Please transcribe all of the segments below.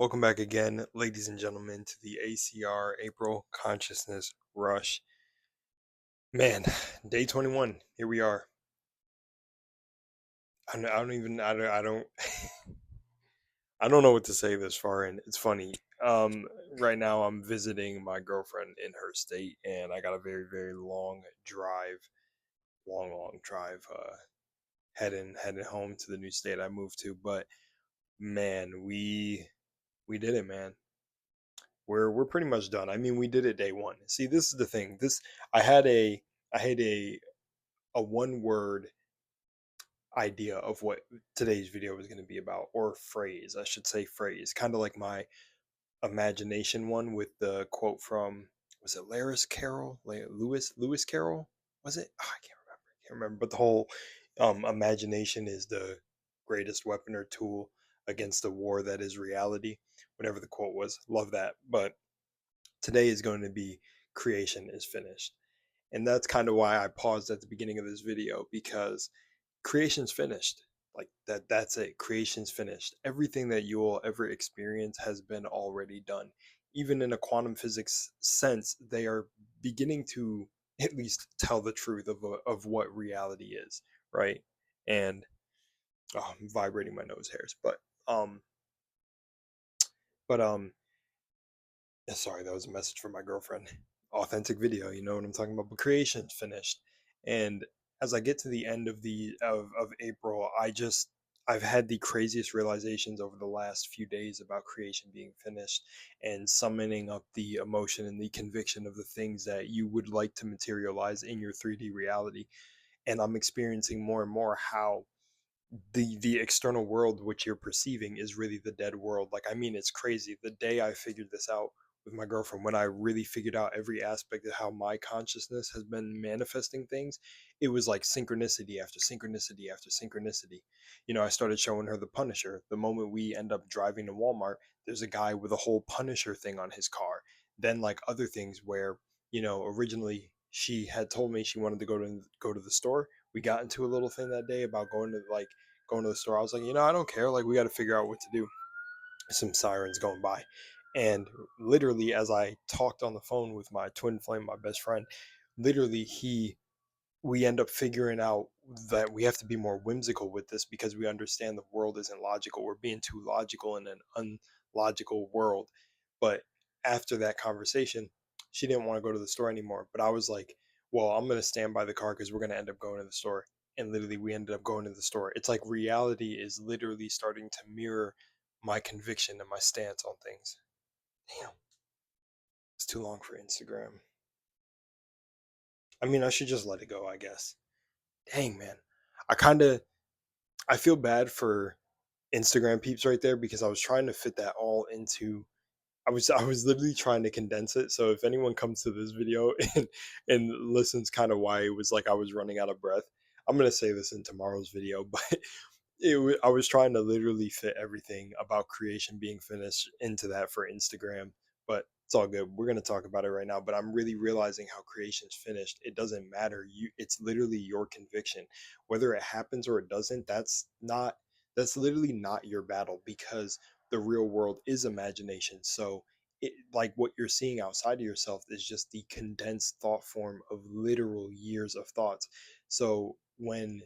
Welcome back again, ladies and gentlemen, to the ACR April Consciousness Rush. Man, day 21. Here we are. I don't even. I don't. I don't know what to say this far in. It's funny. Right now I'm visiting my girlfriend in her state, and I got a very, very long drive, long drive, heading home to the new state I moved to. But man, we did it, man. We're pretty much done. I mean, we did it day one. See, this is the thing. I had a I had a one word idea of what today's video was going to be about, or phrase, I should say phrase, kind of like my imagination one with the quote from, was it Lewis Carroll? Lewis Carroll? Was it? Oh, I can't remember. I can't remember. But the whole imagination is the greatest weapon or tool against the war that is reality. Whatever the quote was, love that. But today is going to be creation is finished. And that's kind of why I paused at the beginning of this video, because creation's finished. Like that's it. Creation's finished. Everything that you will ever experience has been already done. Even in a quantum physics sense, they are beginning to at least tell the truth of what reality is, right? And I'm vibrating my nose hairs, um but sorry, that was a message from my girlfriend. Authentic video, you know what I'm talking about. But creation's finished, and as I get to the end of April, I've had the craziest realizations over the last few days about creation being finished, and summoning up the emotion and the conviction of the things that you would like to materialize in your 3D reality. And I'm experiencing more and more how the external world which you're perceiving is really the dead world. Like, I mean, it's crazy. The day I figured this out with my girlfriend, when I really figured out every aspect of how my consciousness has been manifesting things, it was like synchronicity after synchronicity after synchronicity. You know, I started showing her the Punisher. The moment we end up driving to Walmart, there's a guy with a whole Punisher thing on his car. Then like other things where, you know, originally she had told me she wanted to go to the store. We got into a little thing that day about going to the store. I was like, you know, I don't care. Like, we got to figure out what to do. Some sirens going by. And literally, as I talked on the phone with my twin flame, my best friend, literally, we end up figuring out that we have to be more whimsical with this, because we understand the world isn't logical. We're being too logical in an unlogical world. But after that conversation, she didn't want to go to the store anymore. But I was like, well, I'm going to stand by the car because we're going to end up going to the store. And literally, we ended up going to the store. It's like reality is literally starting to mirror my conviction and my stance on things. Damn, it's too long for Instagram. I mean, I should just let it go, I guess. Dang, man. I kind of I feel bad for Instagram peeps right there, because I was trying to fit that all into, I was literally trying to condense it. So if anyone comes to this video and listens kind of why it was like I was running out of breath, I'm going to say this in tomorrow's video, but I was trying to literally fit everything about creation being finished into that for Instagram, but it's all good. We're going to talk about it right now, but I'm really realizing how creation's finished. It doesn't matter. It's literally your conviction. Whether it happens or it doesn't, that's literally not your battle, because the real world is imagination. So like what you're seeing outside of yourself is just the condensed thought form of literal years of thoughts. So when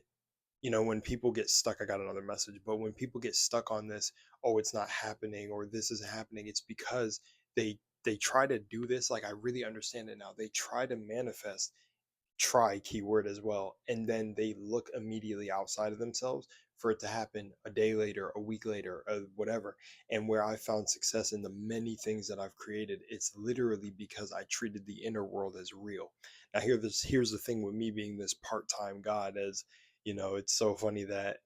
people get stuck, I got another message, but when people get stuck on this, oh, it's not happening, or this isn't happening, it's because they try to do this. Like, I really understand it now. They try to manifest, try keyword as well, and then they look immediately outside of themselves for it to happen a day later, a week later, whatever. And where I found success in the many things that I've created, it's literally because I treated the inner world as real. Now, here's the thing with me being this part-time god. As you know, it's so funny that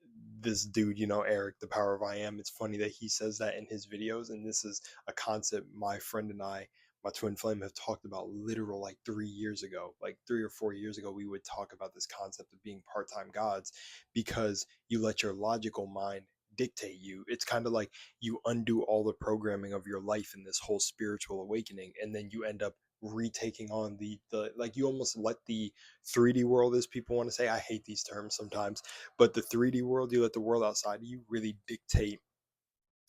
this dude, you know, Eric, the power of I am, it's funny that he says that in his videos. And this is a concept my friend and I, my twin flame, have talked about literal like 3 years ago. Like 3 or 4 years ago, we would talk about this concept of being part-time gods, because you let your logical mind dictate you. It's kind of like you undo all the programming of your life in this whole spiritual awakening, and then you end up retaking on the like, you almost let the 3D world, as people want to say, I hate these terms sometimes, but the 3D world, you let the world outside of you really dictate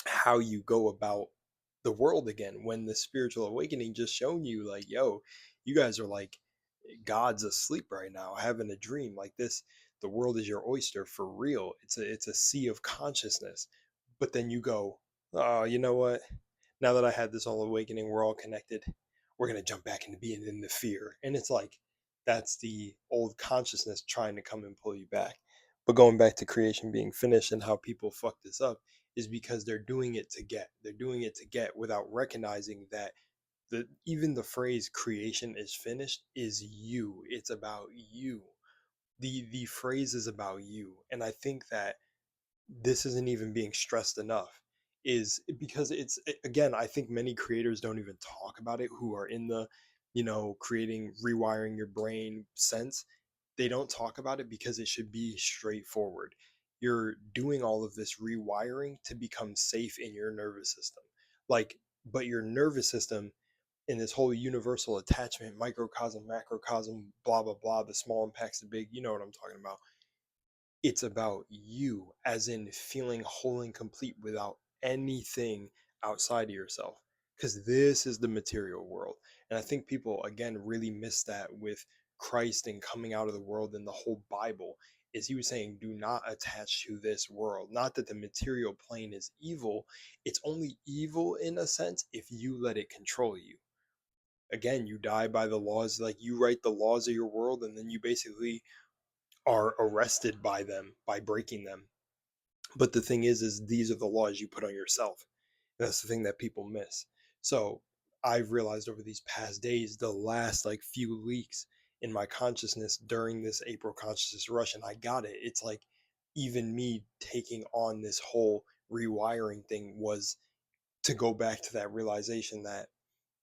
how you go about the world again, when the spiritual awakening just shown you like, yo, you guys are like gods asleep right now, having a dream like this. The world is your oyster for real. It's a sea of consciousness. But then you go, oh, you know what? Now that I had this all awakening, we're all connected. We're gonna jump back into being in the fear. And it's like that's the old consciousness trying to come and pull you back. But going back to creation being finished and how people fuck this up is because they're doing it to get. They're doing it to get without recognizing that even the phrase creation is finished is you. It's about you. The phrase is about you. And I think that this isn't even being stressed enough is because again, I think many creators don't even talk about it who are in the, creating rewiring your brain sense. They don't talk about it because it should be straightforward. You're doing all of this rewiring to become safe in your nervous system, like, but your nervous system in this whole universal attachment, microcosm, macrocosm, blah blah blah, the small impacts the big, you know what I'm talking about. It's about you, as in feeling whole and complete without anything outside of yourself, because this is the material world. And I think people again really miss that with Christ and coming out of the world. And the whole Bible is he was saying, do not attach to this world. Not that the material plane is evil, it's only evil in a sense if you let it control you. Again, you die by the laws, like you write the laws of your world, and then you basically are arrested by them by breaking them. But the thing is these are the laws you put on yourself. That's the thing that people miss. So I've realized over these past days, the last like few weeks in my consciousness during this April consciousness rush, and I got it. It's like even me taking on this whole rewiring thing was to go back to that realization that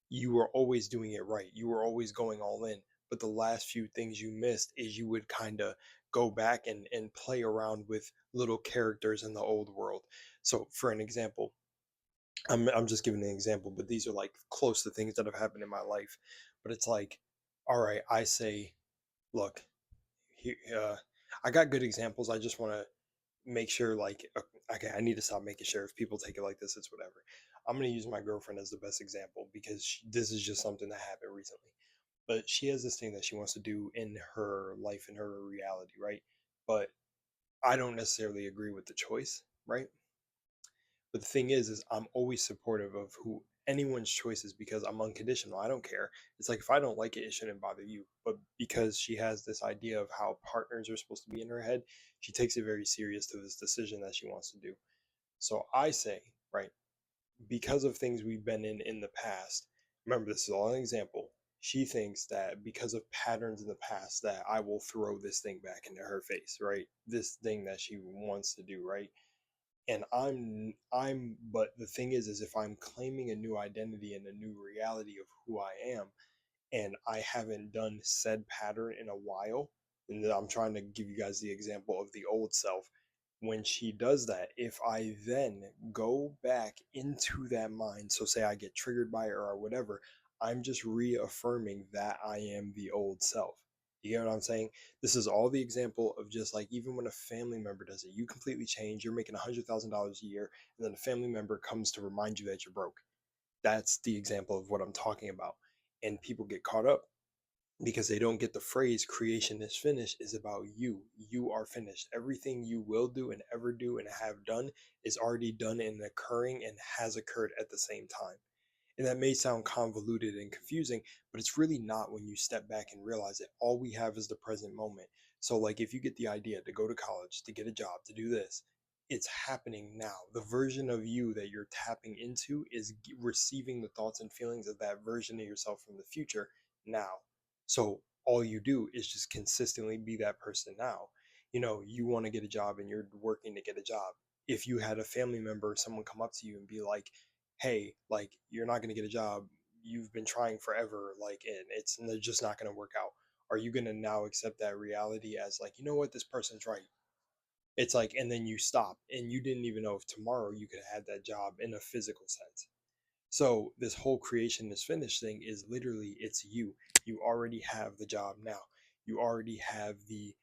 you were always doing it right. You were always going all in. But the last few things you missed is you would kind of go back and play around with little characters in the old world. So, for an example, I'm just giving an example, but these are like close to things that have happened in my life. But it's like, all right, I say, look, he, I got good examples. I just want to make sure, like, okay, I need to stop making sure if people take it like this, it's whatever. I'm going to use my girlfriend as the best example because this is just something that happened recently. But she has this thing that she wants to do in her life, in her reality, right? But I don't necessarily agree with the choice, right? But the thing is I'm always supportive of who anyone's choices because I'm unconditional. I don't care. It's like if I don't like it, it shouldn't bother you. But because she has this idea of how partners are supposed to be in her head, she takes it very serious to this decision that she wants to do. So I say, right, because of things we've been in the past, remember this is all an example. She thinks that because of patterns in the past that I will throw this thing back into her face, right? This thing that she wants to do, right? And but the thing is if I'm claiming a new identity and a new reality of who I am, and I haven't done said pattern in a while, and I'm trying to give you guys the example of the old self. When she does that, if I then go back into that mind, so say I get triggered by it or whatever, I'm just reaffirming that I am the old self. You get what I'm saying? This is all the example of just like even when a family member does it, you completely change, you're making $100,000 a year, and then a family member comes to remind you that you're broke. That's the example of what I'm talking about. And people get caught up because they don't get the phrase creation is finished is about you. You are finished. Everything you will do and ever do and have done is already done and occurring and has occurred at the same time. And that may sound convoluted and confusing, but it's really not when you step back and realize that all we have is the present moment. So, like, if you get the idea to go to college, to get a job, to do this, it's happening now. The version of you that you're tapping into is receiving the thoughts and feelings of that version of yourself from the future now. So, all you do is just consistently be that person now. You want to get a job and you're working to get a job. If you had a family member, someone come up to you and be like, hey, like you're not going to get a job, you've been trying forever, like, and it's just not going to work out, are you going to now accept that reality as like, you know what, this person's right? It's like, and then you stop and you didn't even know if tomorrow you could have had that job in a physical sense. So this whole creation is finished thing is literally it's you. You already have the job now. You already have the,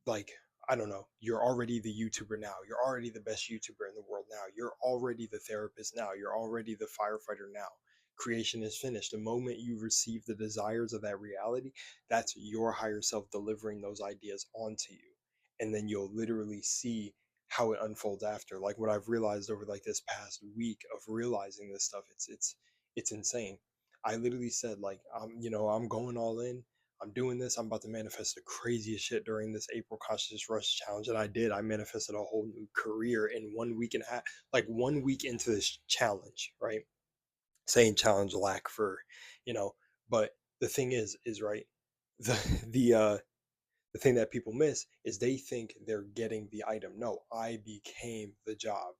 like, I don't know, you're already the YouTuber now. You're already the best YouTuber in the world now. You're already the therapist now. You're already the firefighter now. Creation is finished. The moment you receive the desires of that reality, that's your higher self delivering those ideas onto you. And then you'll literally see how it unfolds after. Like what I've realized over like this past week of realizing this stuff, it's insane. I literally said like I'm going all in. I'm doing this. I'm about to manifest the craziest shit during this April Conscious Rush challenge. And I did. I manifested a whole new career in 1 week and a half, like 1 week into this challenge, right? Saying challenge lack for, you know, but the thing is right. The the thing that people miss is they think they're getting the item. No, I became the job.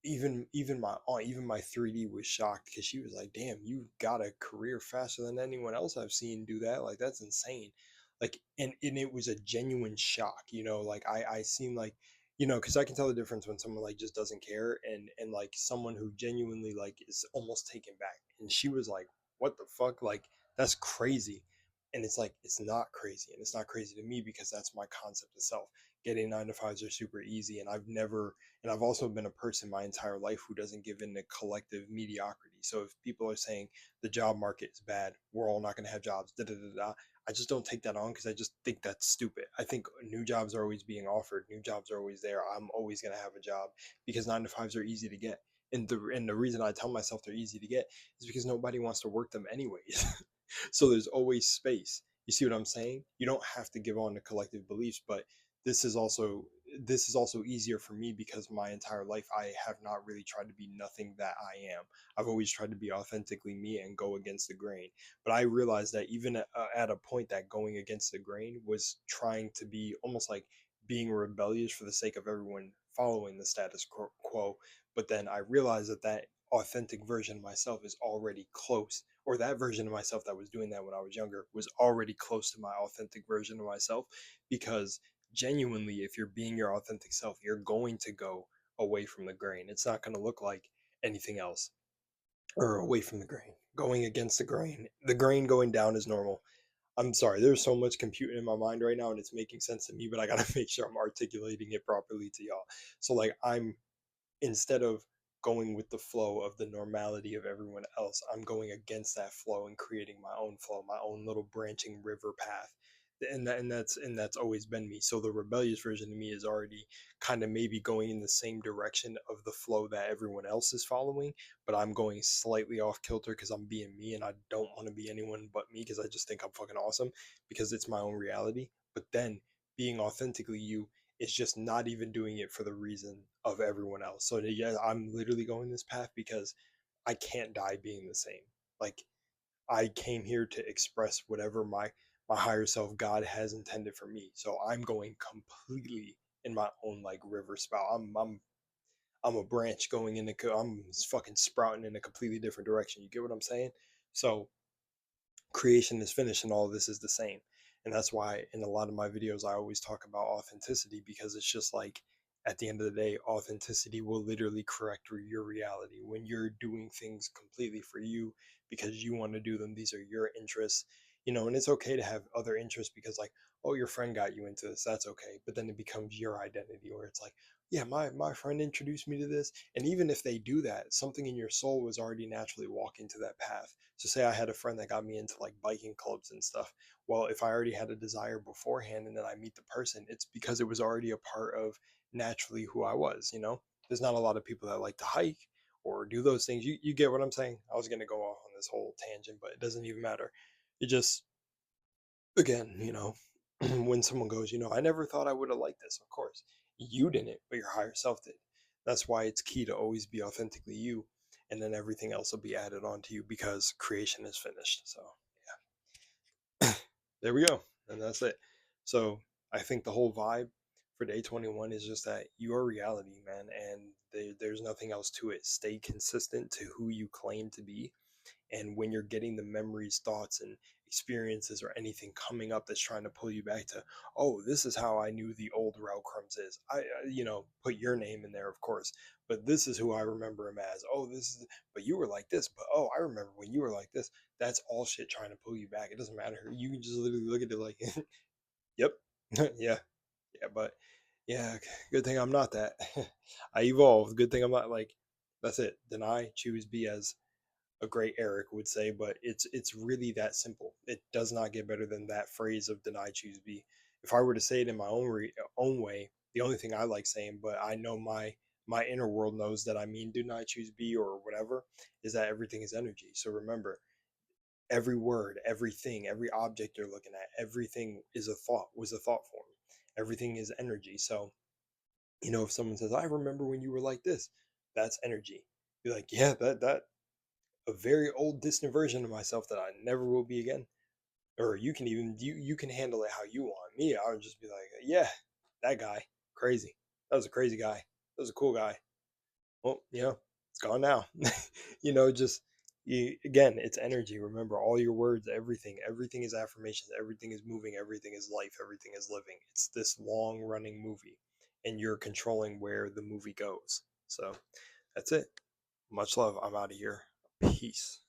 Even my aunt, even my 3D was shocked because she was like, "Damn, you got a career faster than anyone else I've seen do that. Like that's insane." Like, and it was a genuine shock, Like I seem like, because I can tell the difference when someone like just doesn't care and like someone who genuinely like is almost taken back. And she was like, "What the fuck? Like that's crazy." And it's like it's not crazy, and it's not crazy to me because that's my concept of self. Getting 9 to 5s are super easy, and I've also been a person my entire life who doesn't give in to collective mediocrity. So if people are saying the job market is bad, we're all not going to have jobs, da da da da, I just don't take that on because I just think that's stupid. I think new jobs are always being offered, new jobs are always there. I'm always going to have a job because 9 to 5s are easy to get. And the reason I tell myself they're easy to get is because nobody wants to work them anyways. So there's always space. You see what I'm saying? You don't have to give on to collective beliefs, but this is also this is also easier for me because my entire life I have not really tried to be nothing that I am. I've always tried to be authentically me and go against the grain. But I realized that even at a point that going against the grain was trying to be almost like being rebellious for the sake of everyone following the status quo. But then I realized that that authentic version of myself is already close, or that version of myself that was doing that when I was younger was already close to my authentic version of myself. Because genuinely, if you're being your authentic self, you're going to go away from the grain. It's not going to look like anything else, or away from the grain. Going against the grain going down is normal. I'm sorry, there's so much computing in my mind right now and it's making sense to me, but I got to make sure I'm articulating it properly to y'all. So, like, instead of going with the flow of the normality of everyone else, I'm going against that flow and creating my own flow, my own little branching river path. And that's always been me. So the rebellious version of me is already kind of maybe going in the same direction of the flow that everyone else is following, but I'm going slightly off kilter because I'm being me and I don't want to be anyone but me because I just think I'm fucking awesome because it's my own reality. But then being authentically you is just not even doing it for the reason of everyone else. So yeah, I'm literally going this path because I can't die being the same. Like I came here to express whatever my higher self God has intended for me. So I'm going completely in my own like river spout. I'm a branch going in I'm fucking sprouting in a completely different direction. You get what I'm saying? So creation is finished and all of this is the same. And that's why in a lot of my videos I always talk about authenticity because it's just like at the end of the day authenticity will literally correct your reality when you're doing things completely for you because you want to do them. These are your interests, and it's okay to have other interests because like, oh, your friend got you into this, that's okay. But then it becomes your identity where it's like, yeah, my friend introduced me to this. And even if they do that, something in your soul was already naturally walking to that path. So say I had a friend that got me into like biking clubs and stuff. Well, if I already had a desire beforehand and then I meet the person, it's because it was already a part of naturally who I was. There's not a lot of people that like to hike or do those things. You get what I'm saying? I was gonna go off on this whole tangent, but it doesn't even matter. It just again, when someone goes, I never thought I would have liked this. Of course, you didn't, but your higher self did. That's why it's key to always be authentically you, and then everything else will be added on to you because creation is finished. So, yeah, there we go. And that's it. So, I think the whole vibe for day 21 is just that your reality, man, and there's nothing else to it. Stay consistent to who you claim to be, and when you're getting the memories, thoughts, and experiences or anything coming up that's trying to pull you back to, oh, this is how I knew the old Rel Crumbs is. Put your name in there, of course, but this is who I remember him as. Oh, this is, but you were like this, but oh, I remember when you were like this. That's all shit trying to pull you back. It doesn't matter. You can just literally look at it like, yep, yeah, Yeah, but yeah, good thing I'm not that. I evolved. Good thing I'm not like that's it. Deny, choose, be, as a great Eric would say, but it's really that simple. It does not get better than that phrase of deny, choose, be. If I were to say it in my own way, the only thing I like saying, but I know my inner world knows that I mean deny, choose, be, or whatever, is that everything is energy. So remember, every word, everything, every object you're looking at, everything is a thought, was a thought form. Everything is energy. So if someone says, "I remember when you were like this," that's energy. You're like, yeah, that a very old distant version of myself that I never will be again. Or you can handle it how you want. Me, I would just be like, yeah, that guy, crazy. That was a crazy guy. That was a cool guy. Well, it's gone now. Just again, it's energy. Remember, all your words, everything is affirmations. Everything is moving. Everything is life. Everything is living. It's this long running movie, and you're controlling where the movie goes. So that's it. Much love. I'm out of here. Peace.